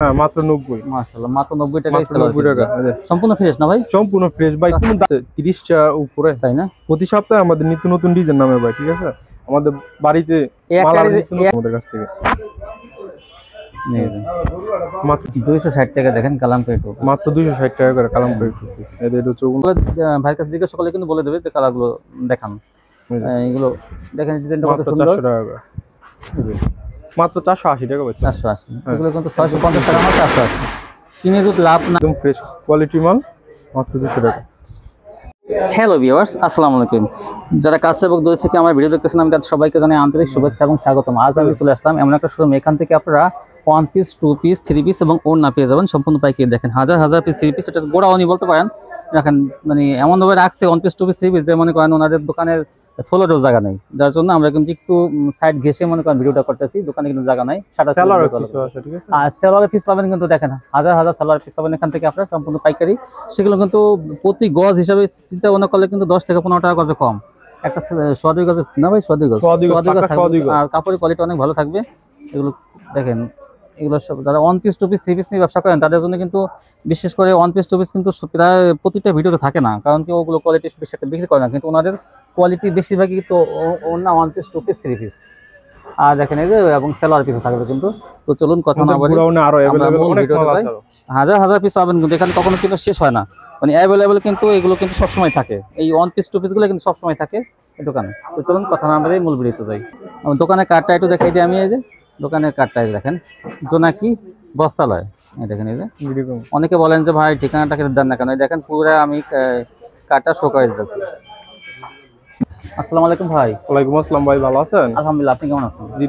হ্যাঁ মাত্র 90। মাশাআল্লাহ মাত্র 90 টাকায় মাত্র 90 টাকা। সম্পূর্ণ ফ্রেশ না ভাই? সম্পূর্ণ ফ্রেশ ভাই। কোন 30 টা উপরে, তাই না? প্রতি সপ্তাহে আমাদের নিত্য নতুন ডিজাইন নামে ভাই, ঠিক আছে? আমাদের বাড়িতে মাল আর নিত্য নতুন আমাদের কাছ থেকে মাত্র 260 টাকা। দেখেন কালামকারী টু মাত্র 260 টাকা করে কালামকারী টু পিস। এদের হচ্ছে ভাইয়ের কাছে জিজ্ঞেস করলে কিন্তু বলে দেবে যে কালারগুলো দেখান। এগুলো দেখেন ডিজাইনটা কত সুন্দর। 400 টাকা করে মাত্র 480 টাকা ভাই। 480 এগুলো কিন্তু 650 টাকা মাত্র 480 কিনে যদি লাভ না। একদম ফ্রেশ কোয়ালিটি মাল মাত্র 200 টাকা। হ্যালো ভিউয়ার্স, আসসালামু আলাইকুম। যারা কাছে এবং দূর থেকে আমার ভিডিও দেখতেছেন আমি তাদের সবাইকে জানাই আন্তরিক শুভেচ্ছা এবং স্বাগতম। আজ আমি চলে আসলাম এমন একটা শোরুম, এখান থেকে আপনারা 1 পিস 2 পিস 3 পিস এবং ওড়না পেয়ে যাবেন সম্পূর্ণ পাইকারি। দেখেন হাজার হাজার পিস 3 পিস, এটা গোড়াউনি বলতে পারেন। দেখেন মানে এমনভাবে রাখছে 1 পিস 2 পিস 3 পিস যে মনে করেন ওনাদের দোকানের ফ্লোরেও জায়গা নেই, যার জন্য আমরা কিন্তু একটু সাইড ঘেসে মনে করেন ভিডিওটা করতেছি। দোকানে কিন্তু জায়গা নাই। আর সেলোয়ারের পিস পাবেন কিন্তু দেখেন হাজার হাজার সেলোয়ার পিস পাবেন এখান থেকে আপনারা সম্পূর্ণ পাইকারি। সেগুলো কিন্তু প্রতি গজ হিসাবে চিন্তা ভাবনা করলে কিন্তু 10 থেকে 15 টাকা গজে কম। একটা 100 গজ না ভাই, 100 গজ আর কাপড়ের কোয়ালিটি অনেক ভালো থাকবে। এগুলো দেখেন, এগুলো সব যারা 1 পিস 2 পিস 3 পিস নিয়ে ব্যবসা করেন তাদের জন্য কিন্তু বিশেষ করে 1 পিস 2 পিস কিন্তু প্রায় প্রতিটা ভিডিওতে থাকে না, কারণ কি ওগুলো কোয়ালিটি বেশি একটা বিক্রি করে না, কিন্তু ওনাদের কোয়ালিটি বেশিরভাগই কিন্তু ওনা 1 পিস 2 পিস 3 পিস। আর দেখেন এই যে এবং সেলোয়ার পিস থাকবে কিন্তু। তো চলুন কথা না বলি, হাজার হাজার পিস পাবেন কিন্তু এখানে, কখনো কিন্তু শেষ হয় না, মানে অ্যাভেলেবেল কিন্তু এগুলো কিন্তু সবসময় থাকে। এই 1 পিস 2 পিস গুলো কিন্তু সবসময় থাকে এই দোকানে। তো চলুন কথা না বলি মূল ভিডিওতে যাই। দোকানের কার্ডটা একটু দেখাই দিই আমি। এই যে দোকানের কার্ডটা দেখেন, জোনাকি বস্ত্রালয়। এই দেখেন, এই যে অনেকে বলেন যে ভাই ঠিকানাটাকে দেন না কেন, দেখেন পুরো আমি কার্ডটা শো করে দিতেছি। আসসালামু আলাইকুম ভাই। ওয়ালাইকুম আসসালাম ভাই, ভালো আছেন? আলহামদুলিল্লাহ, আপনি কেমন আছেন? জি,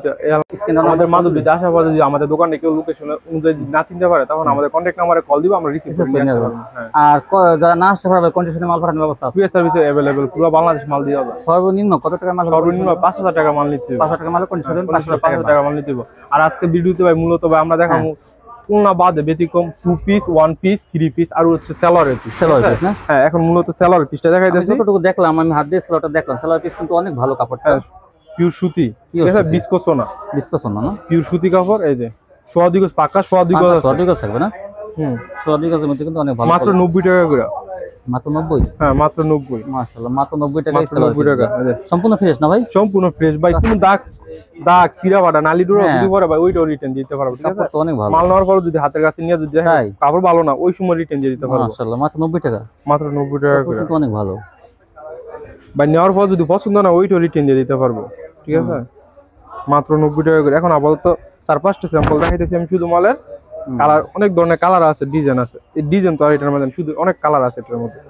স্ক্রিনে আমাদের মাধবদীতে আসার পরে যদি আমাদের দোকানে কেউ লোকেশন অনুযায়ী না চিনতে পারে তখন আমাদের কন্টাক্ট নম্বরে কল দিব, আমরা রিসিভ করে নিয়ে আসব। আর যারা না আসতে পারবে কন্ডিশনে মাল পাঠানোর ব্যবস্থা আছে? ফ্রি সার্ভিস अवेलेबल, পুরো বাংলাদেশ মাল দিয়ে হবে। সর্বনিম্ন কত টাকা মাল? সর্বনিম্ন 5000 টাকা মাল নিতে হবে। 5000 টাকা মাল কন্ডিশনে 5000 টাকা মাল নিতে হবে। আর আজকে ভিডিওতে ভাই মূলত ভাই আমরা দেখাবো ওড়না বাদে ব্যতিক্রম 2 পিস 1 পিস 3 পিস আর হচ্ছে সেলোয়ারের পিস। সেলোয়ার পিস না? হ্যাঁ, এখন মূলত সেলোয়ার পিসটা দেখাইতেছি। যতটুকু দেখলাম আমি হাত দিয়ে সেলোয়ারটা দেখলাম, সেলোয়ার পিস কিন্তু অনেক ভালো কাপড়টা। পিওর সুতি, ঠিক আছে? বিস্কোসোনা না পিওর সুতি কাপড়। এই যে সোয়াদি গজ পাকা, সোয়াদি গজ থাকবে না? সোয়াদি গজের মধ্যে কিন্তু অনেক ভালো। মাত্র 90 টাকা করে। মাত্র 90? হ্যাঁ মাত্র 90। মাশাআল্লাহ মাত্র 90 টাকায় সেলোয়ার। 90 টাকা সম্পূর্ণ ফ্রেশ না ভাই? সম্পূর্ণ ফ্রেশ ভাই। কোনো দাগ সিরা বাটা নালি ডোরা যদি পরে ভাই ওইটাও রিটার্ন দিতে পারবো, ঠিক আছে? কাপড় তো অনেক ভালো। মাল নেওয়ার পর যদি হাতের কাছে নিয়ে যদি কাপড় ভালো না ওই সময় রিটার্ন দিয়ে দিতে পারবো। মাশাআল্লাহ মাত্র 90 টাকা। মাত্র 90 টাকা করে কিন্তু অনেক ভালো ভাই। নেওয়ার পর যদি পছন্দ না ওইটাও রিটার্ন দিয়ে দিতে পারবো, ঠিক আছে? মাত্র 90 টাকা করে। এখন আপাতত 4-5টা স্যাম্পল দেখাইতেছি আমি শুধু মালের। কালার অনেক ধরনের কালার আছে, ডিজাইন আছে। এই ডিজাইন তো আর এটার মধ্যে শুধু অনেক কালার আছে এটার মধ্যে।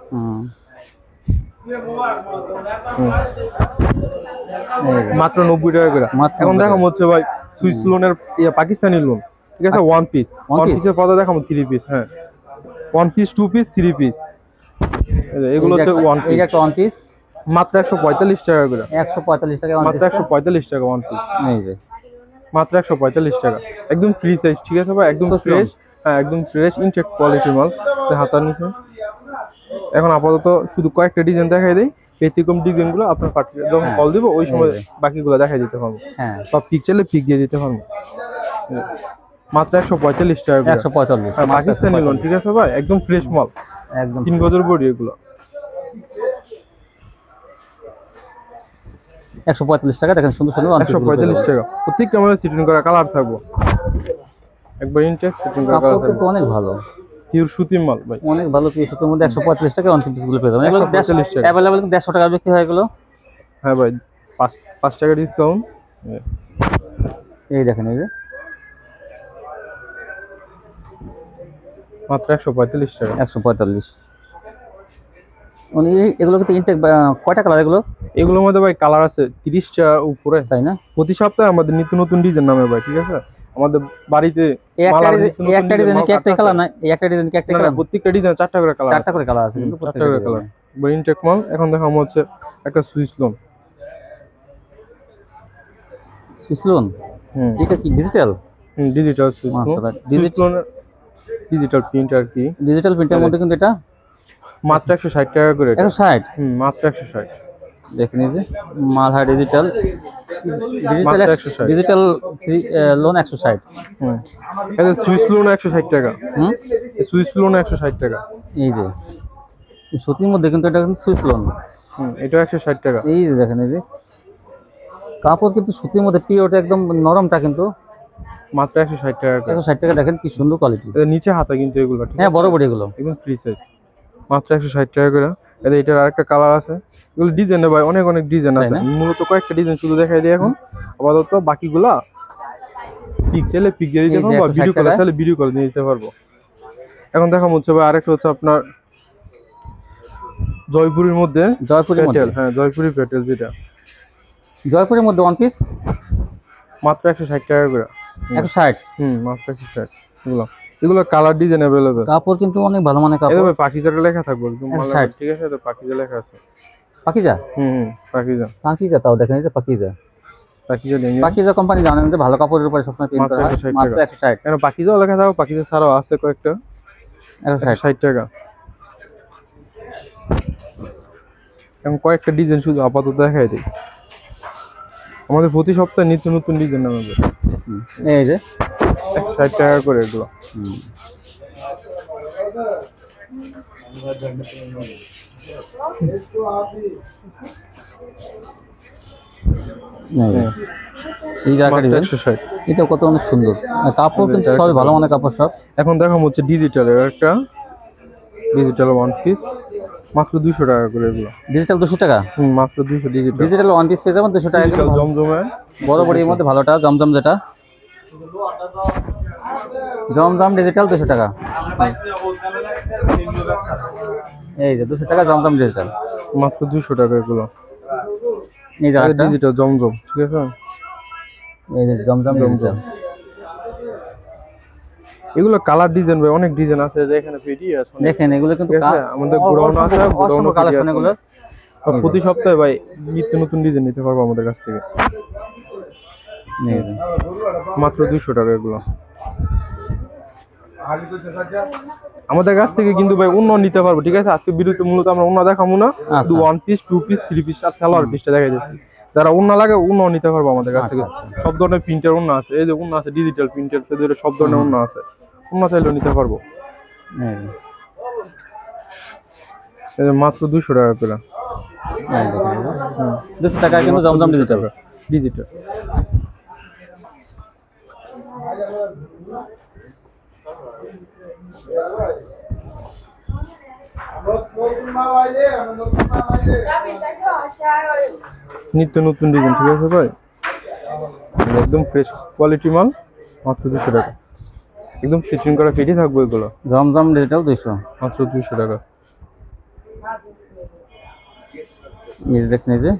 মাত্র 90 টাকা করে। এখন দেখাম হচ্ছে ভাই সুইস লোনের পাকিস্তানি লোন, ঠিক আছে? 1 পিস 1 পিসের পরে দেখাম 3 পিস। হ্যাঁ 1 পিস 2 পিস 3 পিস। এগুলো হচ্ছে 1 পিস। এটা একটা 1 পিস মাত্র 145 টাকা করে। 145 টাকা মাত্র 145 টাকা 1 পিস। এই যে মাত্র 145 টাকা, একদম ফ্রি সাইজ, ঠিক আছে ভাই? একদম ফ্রেশ। হ্যাঁ একদম ফ্রেশ ইনটেক কোয়ালিটির মাল। হাতার নিচে এখন আপাতত শুধু কয়েকটা ডিজাইন দেখাই দেই। ব্যতিক্রম ডিজাইনগুলো আপনার পাঠিয়ে যখন কল দিব ওই সময় বাকিগুলো দেখাই দিতে পারবো। হ্যাঁ সব পিক চাইলে পিক দিয়ে দিতে পারবো। মাত্র 145 টাকা করে। 145 পাকিস্তানি লোন, ঠিক আছে ভাই? একদম ফ্রেশ মাল, একদম 3 গজের বডি। এগুলো 145 টাকা। দেখেন সুন্দর সুন্দর 145 টাকা। প্রত্যেকটা আমাদের সিটিং করা কালার থাকবো, একবার ইনটেক সিটিং করা কালার থাকবে। অনেক ভালো পিওর সুতি মাল ভাই, অনেক ভালো। পিওর সুতির মধ্যে 145 টাকা 1 পিস গুলো পেয়ে যাবেন। এগুলো 145 টাকা अवेलेबल, 150 টাকা বিক্রি হয় এগুলো। হ্যাঁ ভাই 5 টাকা ডিসকাউন্ট। এই দেখেন, এই যে মাত্র 145 টাকা। 145। মানে এগুলো কিন্তু ইনটেক কয়টা কালার এগুলো? এগুলোর মধ্যে ভাই কালার আছে 30টা উপরে, তাই না? প্রতি সপ্তাহে আমাদের নিত্য নতুন ডিজাইন নামে ভাই, ঠিক আছে? আমাদের বাড়িতে একটা ডিজাইন কি একটা কালার না? একটা ডিজাইন কি একটা কালার? প্রত্যেকটা ডিজাইন 4টা করে কালার, 4টা করে কালার আছে কিন্তু প্রত্যেকটা করে কালার। ভাই ইনটেক মাল। এখন দেখাম হচ্ছে একটা সুইস লোন। সুইস লোন এটা কি digital? Digital Swiss loan. Digital print আর কি। ডিজিটাল প্রিন্টের মধ্যে কিন্তু এটা মাত্র 160 টাকা করে। 160? মাত্র 160। দেখেন এই যে মালহা ডিজিটাল মাত্র 160। Digital loan 160। হুম, এটা সুইস লোন 160 টাকা। হুম, সুইস লোন 160 টাকা। এই যে সুতির মধ্যে কিন্তু এটা কিন্তু সুইস লোন। হুম, এটা 160 টাকা। এই যে দেখেন এই যে কাপড় কিন্তু সুতির মধ্যে পিওরটা একদম নরমটা কিন্তু মাত্র 160 টাকা করে। 160 টাকা। দেখেন কি সুন্দর কোয়ালিটি। এটা নিচে হাতা কিন্তু এগুলো, ঠিক হ্যাঁ আছে? বড় বড় এগুলো একদম ফ্রি সাইজ, মাত্র 160 টাকা করে। এটার আরেকটা কালার আছে, এগুলো ডিজাইনে ভাই অনেক অনেক ডিজাইন তাই আছে। না? মূলত কয়েকটা ডিজাইন শুধু দেখাই দিই এখন, আপাতত বাকিগুলা পিক চাইলে পিক দিয়ে দিতে এই যে পারবো, 160 ভিডিও কলে টাকায়। চাইলে ভিডিও কল দিয়ে দিতে পারবো। এখন দেখা হচ্ছে ভাই আরেকটা হচ্ছে আপনার জয়পুরের মধ্যে জয়পুরের মধ্যে, প্যাটেল। হ্যাঁ, জয়পুরি প্যাটেল, যেটা জয়পুরের মধ্যে ওয়ান পিস মাত্র 160 টাকা করে। 160। হুম, মাত্র 160। এগুলো এগুলো কালার ডিজাইন अवेलेबल। কাপড় কিন্তু অনেক ভালো মানের এই কাপড়। ভাই পাকিজাটা লেখা থাকবে একদম মাল, 160 ঠিক আছে? তো পাকিজা লেখা আছে। পাকিজা, হুম, পাকিজা। পাকিজা তাও দেখেন এই যে পাকিজা। পাকিজা লেঙ্গি পাকিজা কোম্পানি জানেন যে ভালো কাপড়ের উপরে সবসময় প্রিন্ট মাত্র করা হয়। 160 মাত্র টাকা। 160। কেন পাকিজাও লেখা থাকবে, পাকিজা ছাড়াও আছে কয়েকটা। 160। 60 টাকা। এখন কয়েকটা ডিজাইন শুধু আপাতত দেখাই দিই। আমাদের প্রতি সপ্তাহে নিত্য নতুন ডিজাইন নামাবে। এই যে 60 টাকা করে এগুলো। হুম। এই যে একটা ডিজাইন, 160। এটা কত অনেক সুন্দর। আর কাপড় কিন্তু সবই ভালো মানের কাপড় সব। এখন দেখাম হচ্ছে ডিজিটালের একটা, ডিজিটাল ওয়ান পিস মাত্র 200 টাকা করে এগুলো। ডিজিটাল 200 টাকা। হুম, মাত্র 200 ডিজিটাল। ডিজিটাল ওয়ান পিস পেয়ে যাবেন 200 টাকা। ডিজিটাল জমজমে বড় বড় এর মধ্যে ভালোটা জমজম, যেটা জমজম ডিজিটাল 200 টাকা। এই যে 200 টাকা জমজম ডিজিটাল, মাত্র 200 টাকা এগুলো। এই যে একটা ডিজিটাল জমজম, ঠিক আছে? এই যে জমজম ডিজিটাল। এগুলো কালার ডিজাইন ভাই অনেক ডিজাইন আছে, যে এখানে ভিডিও আছে অনেক। দেখেন এগুলো কিন্তু ঠিক আছে? আমাদের গোডাউন আছে, গোডাউন কালেকশন এগুলো। প্রতি সপ্তাহে ভাই নিত্য নতুন ডিজাইন নিতে পারবো আমাদের কাছ থেকে। এই যে মাত্র 200 টাকা এগুলো। আমাদের কাছ থেকে কিন্তু ভাই অন্য নিতে পারবো, ঠিক আছে? আজকে ভিডিওতে মূলত আমরা অন্য দেখাবো না, শুধু one piece, two piece, three piece আর সালোয়ার পিসটা দেখাই দিচ্ছি। যারা অন্য লাগে অন্য নিতে পারবো আমাদের কাছ থেকে। সব ধরনের প্রিন্টের অন্য আছে, এই যে অন্য আছে ডিজিটাল প্রিন্টের, সব ধরনের অন্য আছে, অন্য চাইলেও নিতে পারবো। এই যে এই যে মাত্র 200 টাকা করে। এই দেখেন 200 টাকা কিন্তু জমজম ডিজিটাল। ডিজিটাল নিত্য নতুন ডিজাইন, ঠিক আছে ভাই? একদম ফ্রেশ কোয়ালিটি মাল, মাত্র 200 টাকা। একদম ফিটিং করা ফিটই থাকবে এগুলো। জমজম ডিজিটাল 200, মাত্র 200 টাকা। এই যে দেখেন এই যে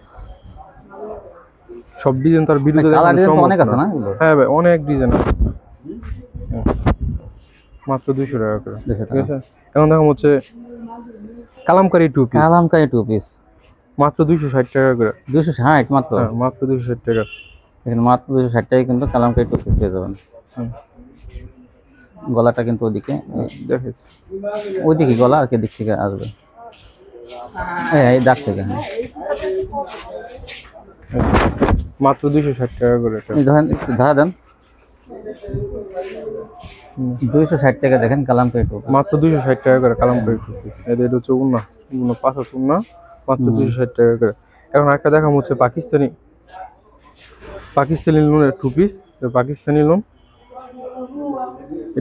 সব ডিজাইন তার ভিডিওতে কালার দেখানো ডিজাইন তো সম্ভব অনেক আছে না। না এগুলো? হ্যাঁ ভাই, অনেক ডিজাইন আছে। হুম, মাত্র 200 টাকা করে, 200 ঠিক আছে? এখন দেখো হচ্ছে kalamkari two piece, kalamkari two piece মাত্র 260 টাকা করে। 260 মাত্র। হ্যাঁ, মাত্র 260 টাকা। এখানে মাত্র 260 টাকায় কিন্তু কালামকারী টু পিস পেয়ে যাবেন। হুম, গলাটা কিন্তু ওদিকে, দেখাচ্ছি। ওইদিকে গলা আর কি দিক থেকে আসবে, এই দাগ থেকে। হ্যাঁ, মাত্র 260 টাকা করে এটা। এই ধরেন একটু ঝাড়া দেন। হুম, 260 টাকা দেখেন কালামকারী টু পিস। মাত্র 260 টাকা করে কালামকারী টু পিস। এটা হচ্ছে উন্না, উন্না পাঁচা উন্না, মাত্র 260 টাকা করে। এখন একটা দেখাম হচ্ছে পাকিস্তানি, পাকিস্তানি লোনের two piece. Pakistani lawn,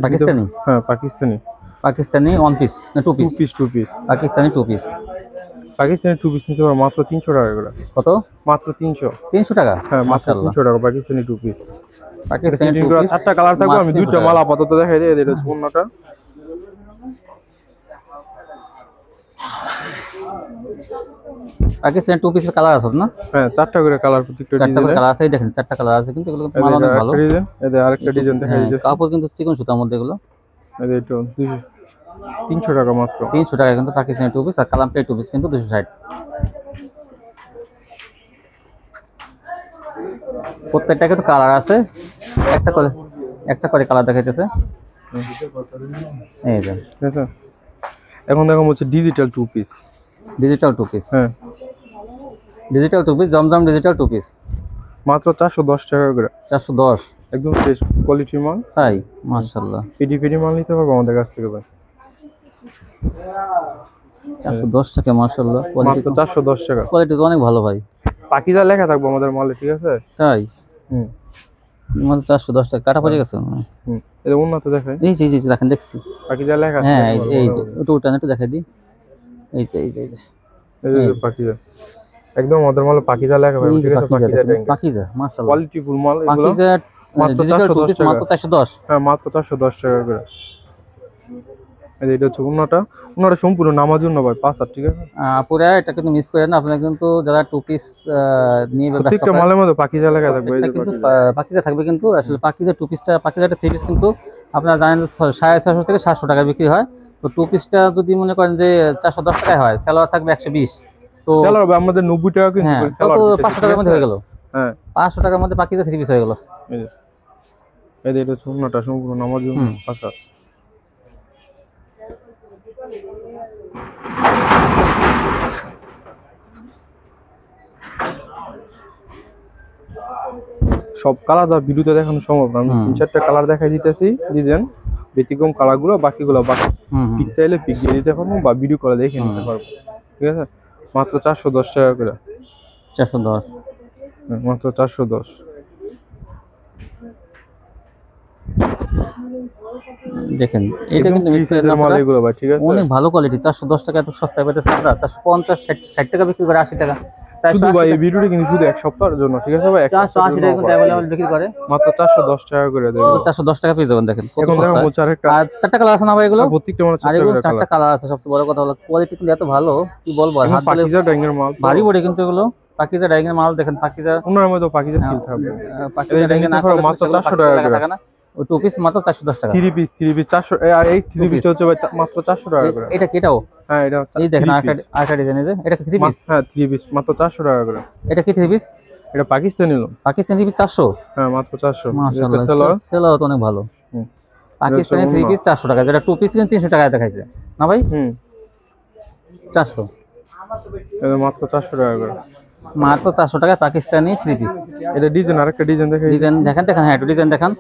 Pakistani? হ্যাঁ পাকিস্তানি। পাকিস্তানি ওয়ান পিস না two two piece? Piece, two piece. Pakistani two piece Pakistani two piece নিতে পারো মাত্র 300 টাকা করে। কত? মাত্র 300। 300 টাকা? হ্যাঁ, মাত্র মাশাআল্লাহ। 300 টাকা Pakistani two piece. Pakistani two piece 4টা কালার থাকবে, আমি দুইটা মাল আপাতত দেখাই দিই। এটা হচ্ছে অন্যটা। পাকিস্তানি টু পিসের কালার আছে না? হ্যাঁ, 4টা করে কালার, প্রত্যেকটা 4টা করে ডিজাইন। কালার আছে, এই দেখেন 4টা কালার আছে, কিন্তু এগুলো মাল অনেক ভালো। ডিজাইন, এদের আরেকটা ডিজাইন দেখাই হ্যাঁ, দিচ্ছি। কাপড় কিন্তু চিকন সুতার মধ্যে এগুলো। এই যে এটা 300 টাকা মাত্র। 300 টাকা কিন্তু পাকিস্তানি টু পিস, আর কালামকারী টু পিস কিন্তু 260। প্রত্যেকটা কিন্তু কালার আছে, একটা করে কালার দেখাইতেছে। এই যে ঠিক আছে? এখন দেখো হচ্ছে digital two piece. Digital two piece, হ্যাঁ, ডিজিটাল টু পিস, জমজম ডিজিটাল টু পিস মাত্র 410 টাকা করে। 410। একদম ফ্রেশ কোয়ালিটির মাল। তাই মাশাআল্লাহ, পিডি মাল নিতে পারবো আমাদের কাছ থেকে ভাই। 410 টাকা মাশাআল্লাহ। মাত্র 410 টাকা। কোয়ালিটি তো অনেক ভালো ভাই। পাকিজা লেখা থাকবে আমাদের মালে, ঠিক আছে? তাই মাত্র 410 টাকা। কাটা পড়ে গেছে। এটা উন্নত দেখাই। এই যে দেখেন, দেখছি পাকিজা লেখা আছে। হ্যাঁ এই যে ওটা একটু দেখাই দিই। এই যে পাকিজা একদম আমাদের মালে পাকিজা লেখা ভাই, ঠিক আছে? পাকিজা মাশাআল্লাহ, কোয়ালিটি ফুল মাল এগুলো। পাকিজা মাত্র ডিজিটাল টু পিস মাত্র 410। হ্যাঁ মাত্র 410 টাকা করে। এটা হচ্ছে উন্নটা সম্পূর্ণ নামার জন্য ভাই, 5 ঠিক আছে? পুরা এটা কিন্তু মিস করেন না, আপনারা কিন্তু যারা টু পিস নিয়ে ব্যবসা প্রত্যেকটা করেন মালের মধ্যে পাকিজা লেখা থাকবে। এই যে কিন্তু পাকিজা থাকবে, কিন্তু আসলে পাকিজা টু পিসটা, পাকিজাটা থ্রি পিস কিন্তু আপনারা জানেন 650 থেকে 700 টাকা বিক্রি হয়। তো টু পিসটা যদি মনে করেন যে 410 টাকায় হয়, সালোয়ার থাকবে 120। তো সালোয়ার ভাই আমাদের 90 টাকা কিন্তু হ্যাঁ, তো 500 টাকার মধ্যে হয়ে গেল। হ্যাঁ 500 টাকার মধ্যে পাকিজা থ্রি পিস হয়ে গেল। এই যে এটা হচ্ছে উন্নটা সম্পূর্ণ নামার জন্য 5। সব কালার দা ভিডিওতে দেখানো সম্ভব না, আমি 3-4টা কালার দেখাই দিতেছি ডিজাইন, ব্যতিক্রম কালারগুলো, বাকিগুলো বাকি পিক চাইলে পিক দিয়ে দিতে পারবো বা ভিডিও করে দেখে নিতে পারবো, ঠিক আছে? মাত্র 410 টাকা করে। 410 মাত্র 410। দেখেন এটা কিন্তু মিস করে মাল এগুলো ভাই, ঠিক আছে? অনেক ভালো কোয়ালিটি। 410 টাকা এত সস্তায় পাইতেছেন আপনারা। 450 60 টাকা বিক্রি করে, 80 টাকা। শুধু ভাই এই ভিডিওটা কিন্তু শুধু এক সপ্তাহের জন্য, ঠিক আছে ভাই? 480 টাকা কিন্তু अवेलेबल বিক্রি করে। মাত্র 410 টাকা করে দেব। 410 টাকা পেয়ে যাবেন। দেখেন কত এখন দেখো সস্তা। আরেকটা আর চারটা কালার আছে না ভাই এগুলো? প্রত্যেকটা মানে আর এগুলো চারটা কালার আছে। সবচেয়ে বড় কথা হলো কোয়ালিটি কিন্তু এত ভালো, কি বলবো। আর হাত দিলে পাকিজা ডাইংয়ের মাল, ভারী বড় কিন্তু এগুলো পাকিজা ডাইংয়ের মাল। দেখেন পাকিজা ওনার মধ্যে পাকিজা সিল থাকবে। পাকিজা ডাইংয়ে না করে মাত্র 400 টাকা করে। ওই টু পিস মাত্র 410 টাকা। Three piece 400। আর এই থ্রি পিস হচ্ছে ভাই মাত্র 400 টাকা করে। এটা কি? এটাও হ্যাঁ এটা এই দেখেন আরেকটা ডিজাইন আছে। এটা কি থ্রি পিস? হ্যাঁ থ্রি পিস মাত্র 400 টাকা করে। এটা কি থ্রি পিস? এটা পাকিস্তানি নিলাম। Pakistani three piece 400? হ্যাঁ মাত্র 400। মাশাআল্লাহ, সেলও তো অনেক ভালো। পাকিস্তানি থ্রি পিস 400 টাকা, যেটা টু পিস কিন্তু 300 টাকায় দেখাইছে না ভাই? 400। এটা মাত্র 400 টাকা করে। মাত্র 400 টাকায় পাকিস্তানি থ্রি পিস। এটা ডিজাইন, আরেকটা ডিজাইন দেখেন। ডিজাইন দেখেন। হ্যাঁ একটু ডিজাইন দেখান।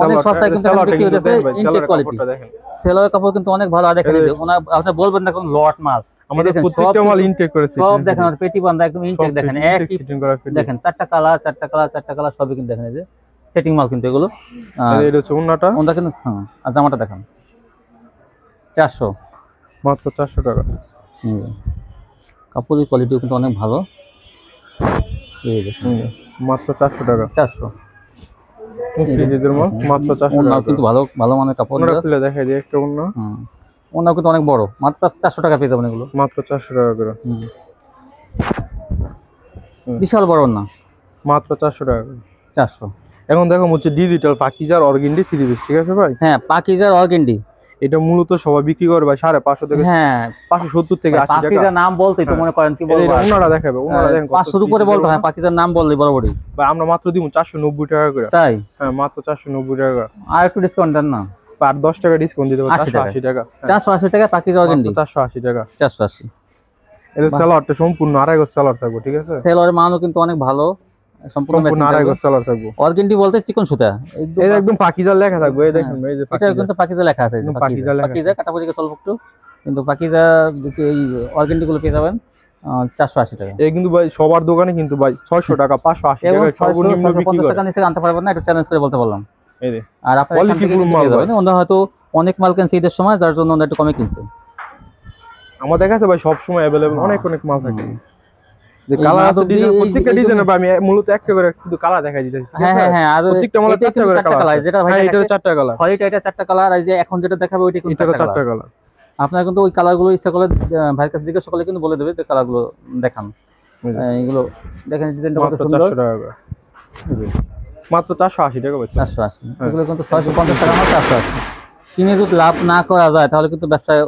অনেক সস্তায় কিন্তু বিক্রি হচ্ছে, ইনটেক কোয়ালিটি। সেলোয়ার কাপড় কিন্তু অনেক ভালো। আর দেখেন এই যে আপনি বলবেন না কোন লট মাল, আমাদের প্রত্যেকটা মাল ইনটেক করেছে। সব দেখেন আর পেটি বান্ধা একদম ইনটেক। দেখেন একই দেখেন, চারটা কালার সবই কিন্তু দেখেন। এই যে সেটিং মাল কিন্তু এগুলো। এটা হচ্ছে ওন্নাটা। ওন্না কিন্তু হ্যাঁ। আর জামাটা দেখেন 400। মাত্র 400 টাকা। কাপড়ের কোয়ালিটিও কিন্তু অনেক ভালো। এই দেখুন মাত্র 400 টাকা। 400 মাত্র 400 টাকা কিন্তু ভালো মানের কাপড়। খুলে দেখাই দিই একটা ওন্না। ওন্না কিন্তু অনেক বড়। মাত্র 400 টাকা পেয়ে যাবেন এগুলো। মাত্র 400 টাকা করে। বিশাল বড় ওন্না। মাত্র 400 টাকা করে। 400। এখন দেখো হচ্ছে ডিজিটাল পাকিজার অর্গেন্ডি থ্রি পিস, ঠিক আছে ভাই? হ্যাঁ পাকিজার অর্গেন্ডি। এটা মূলত সবাই বিক্রি করে ভাই 550 থেকে। হ্যাঁ 570 থেকে 80 টাকা। পাকিজার নাম বলতেই তো মনে করেন কি বলবো। ওনারা দেখাবে, ওনারা দেখেন 500 এর উপরে বলতে হয় পাকিজার নাম বললেই বরাবরই। ভাই আমরা মাত্র দিব 490 টাকা করে। তাই? হ্যাঁ মাত্র 490 টাকা। আর একটু ডিসকাউন্ট দেন না। আর 10 টাকা ডিসকাউন্ট দিতে হবে। 480 টাকা। 480 টাকা পাকিজা অর্গেন্ডি। 480 টাকা। 480। এর সালোয়ারটা সম্পূর্ণ আড়াই গজ সালোয়ার থাকবে, ঠিক আছে? সেলোয়ারের মানও কিন্তু অনেক ভালো। সম্পূর্ণ আড়াই গজ সালোয়ার থাকবে। অর্গেন্ডি বলতে চিকন সুতা। এই একদম পাকিজার লেখা থাকবে। এই দেখেন এই যে এটা কিন্তু পাকিজা লেখা আছে। পাকিজা কাটাপড়িকে স্বল্প একটু, কিন্তু পাকিজা এই অর্গেন্ডি গুলো পেয়ে যাবেন 480 টাকা। এই কিন্তু ভাই সবার দোকানে কিন্তু ভাই 600 টাকা 580 টাকা সর্বনিম্ন বিক্রি করে। 50 টাকা নিচে আনতে পারবেন না, একটু চ্যালেঞ্জ করে বলতে বললাম। এই রে আর আপনারা কোয়ালিটি ফুল মাল পাবেন। ওনারা হয়তো অনেক মাল কিনছে ঈদের সময়, যার জন্য ওনারা একটু কমে কিনছে। আমাদের কাছে ভাই সব সময় अवेलेबल অনেক মাল থাকে। যে কালার আছে ডিজাইন, প্রত্যেকটা ডিজাইনে ভাই আমি মূলত একটা করে শুধু কালার দেখাই দিতেছি। হ্যাঁ আর প্রত্যেকটা মালে চারটা করে কালার, যেটা ভাই এটা চারটা কালার। হোয়াইট এটা চারটা কালার, আর যে এখন যেটা দেখাবে ওইটা কিন্তু চারটা কালার। আপনারা কিন্তু ওই কালারগুলো ইচ্ছা করলে ভাইয়ের কাছে জিজ্ঞাসা করলে কিন্তু বলে দেবে যে কালারগুলো দেখান। এগুলো দেখেন ডিজাইনটা কত সুন্দর। 400 টাকা করে। মাত্র 480 টাকা ভাই। 480। এগুলো কিন্তু 650 টাকা মাত্র 480। কিনে যদি লাভ না করা যায় তাহলে কিন্তু ব্যবসায়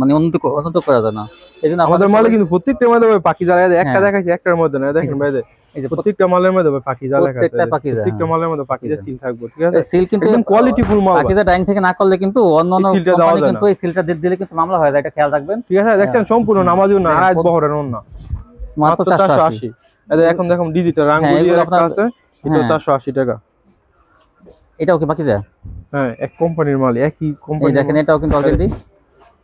মানে উন্নত করা যায় না। এইজন্য আমাদের মালে কিন্তু প্রত্যেকটা মধ্যে ভাই পাকিজা একটা দেখাইছি, একটার মধ্যে না। দেখেন ভাই এই যে প্রত্যেকটা মালের মধ্যে ভাই পাকিজা লেখা আছে। প্রত্যেকটা মালের মধ্যে পাকিজা সিল থাকবে, ঠিক আছে? সিল কিন্তু একদম কোয়ালিটি ফুল মাল। পাকিজা ডাইং থেকে না করলে কিন্তু অন্যান্য কোম্পানি কিন্তু এই সিলটা দিলে কিন্তু মামলা হয় যায়, এটা খেয়াল রাখবেন, ঠিক আছে? দেখছেন সম্পূর্ণ নামাজ না আড়াই বহরের ওন্না। মাত্র 480। 480। এটা এখন দেখুন ডিজিটাল রাঙ্গুলি এগুলো একটা আপনার- আছে, এটা হ্যাঁ। 480 টাকা। এটাও কি বাকি যায়? হ্যাঁ, এক কোম্পানির মাল, একই এই কোম্পানি। দেখেন এটাও কিন্তু অলরেডি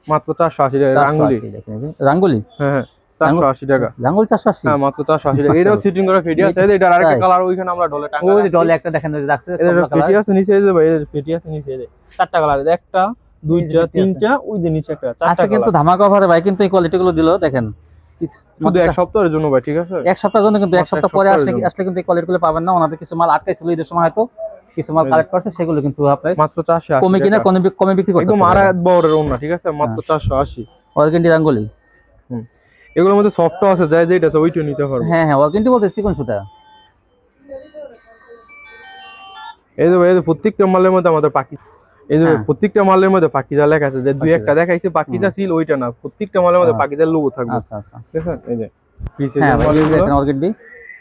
মাত্র 480 টাকা রাঙ্গুলি। দেখেন এই যে রাঙ্গুলি, হ্যাঁ হ্যাঁ 480 টাকা। রাঙ্গুলি 480। হ্যাঁ মাত্র 480 টাকা। এটাও সিটিং করা ফেডি আছে, এটার আরেকটা তাই? কালার ওইখানে আমরা ঢলে টাকা। ওই যে ডলে একটা দেখেন ওই যে রাখছে এদের কমলা ফেটি কালার। আছে নিচে, এই যে ভাই এদের ফেটি আছে নিচে, এই যে চারটা কালার, একটা দুইটা তিনটা, ওই যে নিচে একটা, চারটা আজকে কিন্তু কালার। ধামাকা অফারে ভাই কিন্তু এই কোয়ালিটি গুলো দিল দেখেন। শুধু এক সপ্তাহের জন্য ভাই, ঠিক আছে? এক সপ্তাহের জন্য, কিন্তু এক মাত্র সপ্তাহ এক পরে সপ্তাহের আসলে জন্য। আসলে কিন্তু এই কোয়ালিটি গুলো পাবেন না। ওনাদের কিছু মাল আটকাইছিল ঈদের সময়, হয়তো কিছু মাল এই যে। কালেক্ট করছে, সেগুলো কিন্তু আপনি মাত্র 480 কমে কিনা টাকা। কমে বিক্রি করতে একদম আড়াই হাত বড়ের ওন্না, ঠিক আছে? মাত্র 480। অর্গেন্ডি রাঙ্গুলি। এগুলোর মধ্যে সফট আছে, যাই যেটা আছে ওইটা নিতে পারবো। হ্যাঁ হ্যাঁ, অর্গেন্ডি বলতে চিকন সুতা। এই যে ভাই, এই যে প্রত্যেকটা মালের মধ্যে আমাদের পাখি, এই যে হ্যাঁ। প্রত্যেকটা মালের মধ্যে পাখিজা লেখা আছে, যে দুই পাখিজা। একটা দেখাইছে পাখিজা সিল, ওইটা না, প্রত্যেকটা মালের মধ্যে পাখিজার লোগো থাকবে, আচ্ছা আচ্ছা। ঠিক আছে? এই যে পিসের হ্যাঁ ভাই, এই মালগুলো, দেখেন অর্গেন্ডি।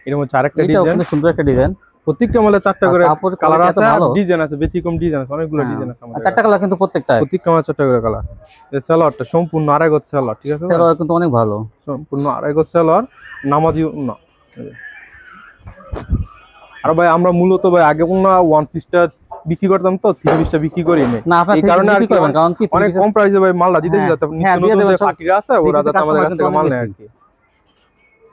এর মধ্যে আরেকটা এটাও ডিজাইন, কিন্তু সুন্দর একটা ডিজাইন। প্রত্যেকটা মালে চারটা করে কাপড় কালার quality আছে, এত ভালো। ডিজাইন আছে, ব্যতিক্রম ডিজাইন আছে, অনেকগুলো ডিজাইন আছে আর আমাদের চারটা কালার কিন্তু প্রত্যেকটাই। প্রত্যেকটা মালে চারটা করে কালার। এই সালোয়ারটা সম্পূর্ণ আড়াই গজ সালোয়ার, ঠিক আছে? সেলোয়ার কিন্তু অনেক ভালো। সম্পূর্ণ আড়াই গজ সালোয়ার, নামাজি না। আর ভাই আমরা মূলত ভাই আগে না ওয়ান পিসটা বিক্রি করতাম, তো থ্রি পিসটা বিক্রি করি নাই। না আপনারা এই কারণে আর কি করবেন, কারণ কি অনেক কম প্রাইসে ভাই মালটা দিতেছি, হ্যাঁ, যাতে হ্যাঁ, নিত্য দিয়ে নতুন দেবেন যে সব। পাখিরা আছে ওরা যাতে আমাদের কাছ থেকে মাল নেয় আর কি।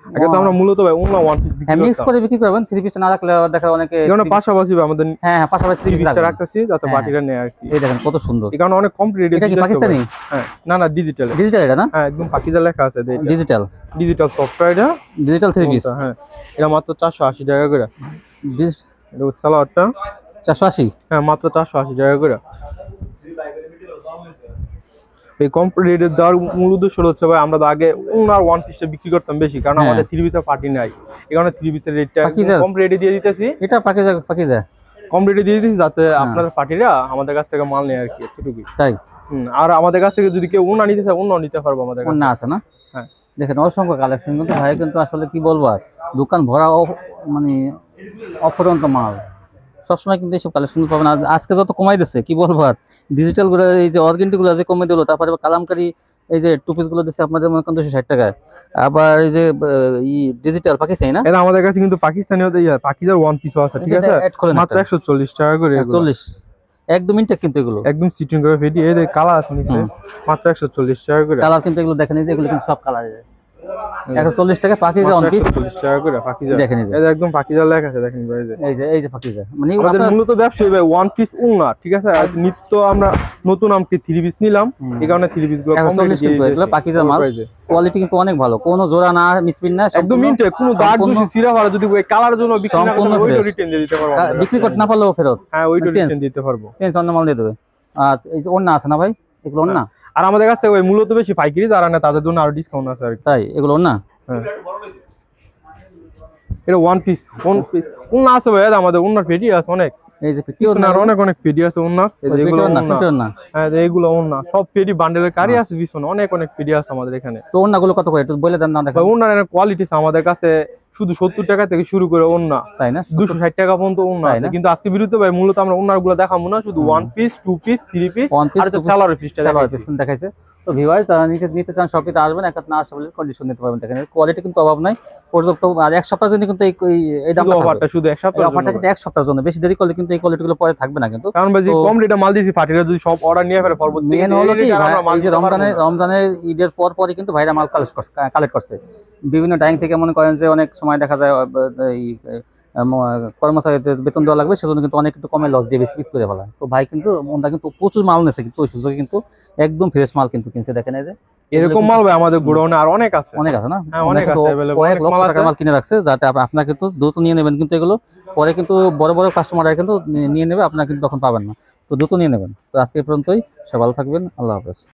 আগে তো আমরা মূলত ভাই অন্য ওয়ান পিস বিক্রি মিক্স করতাম। করে বিক্রি করবেন, থ্রি পিসটা না রাখলে দেখা অনেকে এই কারণে পাশাপাশি ভাই আমাদের হ্যাঁ হ্যাঁ পাশাপাশি থ্রি থ্রি পিস পিসটা রাখবেন। রাখতেছি যাতে হ্যাঁ। পাখিরা নেয় আর কি। এই দেখেন কত সুন্দর। এই কারণে অনেক কম রেটে এটা কি পাকিস্তানি? হ্যাঁ, না না ডিজিটাল। ডিজিটাল এটা না? হ্যাঁ একদম পাখিজা লেখা আছে, ডিজিটাল ডিজিটাল সফটওয়্যার এটা, ডিজিটাল থ্রি পিস। হ্যাঁ এটা মাত্র 480 টাকা করে। এটা সালোয়ারটা 480। হ্যাঁ মাত্র 480 টাকা করে। এই কম রেটের দেওয়ার মূল উদ্দেশ্য হচ্ছে ভাই, আমরা তো আগে ওনার ওয়ান পিসটা বিক্রি করতাম বেশি, কারণ হ্যাঁ। আমাদের থ্রি পিসের পার্টি নাই, এই কারণে থ্রি পিসের রেটটা পাকিজা। কম রেটে দিয়ে দিতেছি, এটা পাকিজা কম রেটে দিয়ে দিতেছি যাতে আপনাদের পার্টিরা আমাদের কাছ থেকে মাল নেয় আর কি, এতটুকুই। তাই? আর আমাদের কাছ থেকে যদি কেউ ওনা নিতে চায়, ওনাও নিতে পারবো আমাদের কাছে। না আছে না? হ্যাঁ। দেখেন অসংখ্য কালেকশন কিন্তু ভাই, কিন্তু আসলে কি বলবো আর, দোকান ভরা মানে অফুরন্ত মাল। সবসময় কিন্তু এইসব কালেকশন পাবেন। আর আজকে যত কমাই দিচ্ছে কি বলবো আর, ডিজিটাল গুলো এই যে অর্গেন্টি গুলো যে কমে দিলো, তারপরে কালামকারি এই যে টু পিস গুলো দিচ্ছে আপনাদের মনে করেন 260 টাকায়। আবার এই যে ডিজিটাল পাকিস্তানি না, এটা আমাদের কাছে কিন্তু পাকিস্তানি হতে পাকিজার ওয়ান পিসও আছে, ঠিক আছে? মাত্র 140 টাকা করে এগুলো। 40 একদম ইনটেক কিন্তু এগুলো একদম সিটিং করে ফেটি, এই যে কালার আছে নিচে, মাত্র 140 টাকা করে। কালার কিন্তু এগুলো দেখেন, এই যে এগুলো কিন্তু সব কালার 140 টাকা পাকিজা অন পিস। 140 টাকা করে পাকিজা, দেখেন এই যে। এই যে একদম পাকিজা লেখা আছে, দেখেন ভাই এই যে পাকিজা মানে আমাদের আপনার- মূলত ব্যবসায়ী ভাই ওয়ান পিস উন্না, ঠিক আছে? আর নিত্য আমরা নতুন আমটি থ্রি পিস নিলাম, এই কারণে থ্রি পিস গুলো কম 140 রেটে দিয়ে কিন্তু এগুলো দিয়েছি, পাকিজা কম মাল। প্রাইসে। কোয়ালিটি কিন্তু অনেক ভালো, কোনো জোড়া না মিসপ্রিন্ট না, একদম সম্পূর্ণ- মিন্টে, কোনো দাগ সম্পূর্ণ- দোষী সিরা ভাড়া যদি ওই কালার জন্য বিক্রি না সম্পূর্ণ করতে, ওইটা fresh। রিটার্ন দিয়ে দিতে পারবো আমাদের বিক্রি কাছে। করতে না পারলেও ফেরত, হ্যাঁ ওইটা change। রিটার্ন দিতে পারবো। চেঞ্জ অন্য মাল দিয়ে দেবে। আর এই যে ওড়না আছে না ভাই, এগুলো ওড়না? আর আমাদের কাছ থেকে ওই মূলত বেশি পাইকারি যারা না তাদের জন্য আরো ডিসকাউন্ট আছে আর কি। তাই এগুলো ওড়না? হ্যাঁ এটা ওয়ান পিস উন্না আছে ভাই, আমাদের উন্নার ফেটি আছে অনেক, এই যে পিটি ওড়না, আর অনেক অনেক ফেটি আছে উন্নার, এই যে এগুলো উন্না। পিটি ওড়না। হ্যাঁ এইগুলো উন্না, সব ফেটি বান্ডেলের কারি আছে পিছনে, অনেক অনেক ফেটি আছে আমাদের এখানে। তো ওড়নাগুলো কত করে একটু বলে দেন না, দেখেন। উন্নার কোয়ালিটি আমাদের কাছে শুধু 70 টাকা থেকে শুরু করে উন্না তাই না? 260 টাকা পর্যন্ত উন্না তাই আছে, না? কিন্তু আজকে বিরুদ্ধে ভাই মূলত আমরা উন্নার গুলো দেখাবো না, শুধু one piece, two piece, three piece, One piece, আর two piece, সালোয়ার পিসটা সালোয়ার দেখাইছি। পিস দেখাইছে। তো ভিউয়ার্স যারা নিতে চান শপিতে আসবেন, এক না আসতে বলে কন্ডিশন নিতে পারবেন। দেখেন কোয়ালিটি কিন্তু অভাব নাই, পর্যাপ্ত। আর এক সপ্তাহের জন্য কিন্তু এই দামটা থাকবে। অফারটা শুধু এক সপ্তাহ, অফারটা কিন্তু এক সপ্তাহের জন্য, বেশি দেরি করলে কিন্তু এই কোয়ালিটি গুলো পরে থাকবে না কিন্তু। কারণ ভাই যে তো- কম রেটে মাল দিয়েছি পার্টিরা যদি সব অর্ডার নিয়ে ফেলে পরবর্তী মেন হলো কি ভাই, এই যে রমজানের ঈদের পরই কিন্তু ভাইরা মাল কালেক্ট করছে বিভিন্ন টাইম থেকে। মনে করেন যে অনেক সময় দেখা যায় এই কর্মচারীদের বেতন দেওয়া লাগবে, সেজন্য কিন্তু অনেক একটু কমে লস দিয়ে বিক্রি করে ফেলা। তো ভাই কিন্তু ওনারা কিন্তু প্রচুর মাল নিয়েছে, কিন্তু ওই সুযোগে কিন্তু একদম ফ্রেশ মাল কিন্তু কিনছে। দেখেন এই যে এরকম মাল ভাই আমাদের গোডাউনে আর অনেক আছে, অনেক আছে না, হ্যাঁ, অনেক কিন্তু আছে, available, কয়েক অনেক লক্ষ মাল টাকার আছে। মাল কিনে রাখছে, যাতে আপনার কিন্তু দ্রুত নিয়ে নেবেন। কিন্তু এগুলো পরে কিন্তু বড় বড় কাস্টমাররা কিন্তু নিয়ে নেবে, আপনারা কিন্তু তখন পাবেন না। তো দ্রুত নিয়ে নেবেন। তো আজকে এই পর্যন্তই, সব ভালো থাকবেন, আল্লাহ হাফেজ।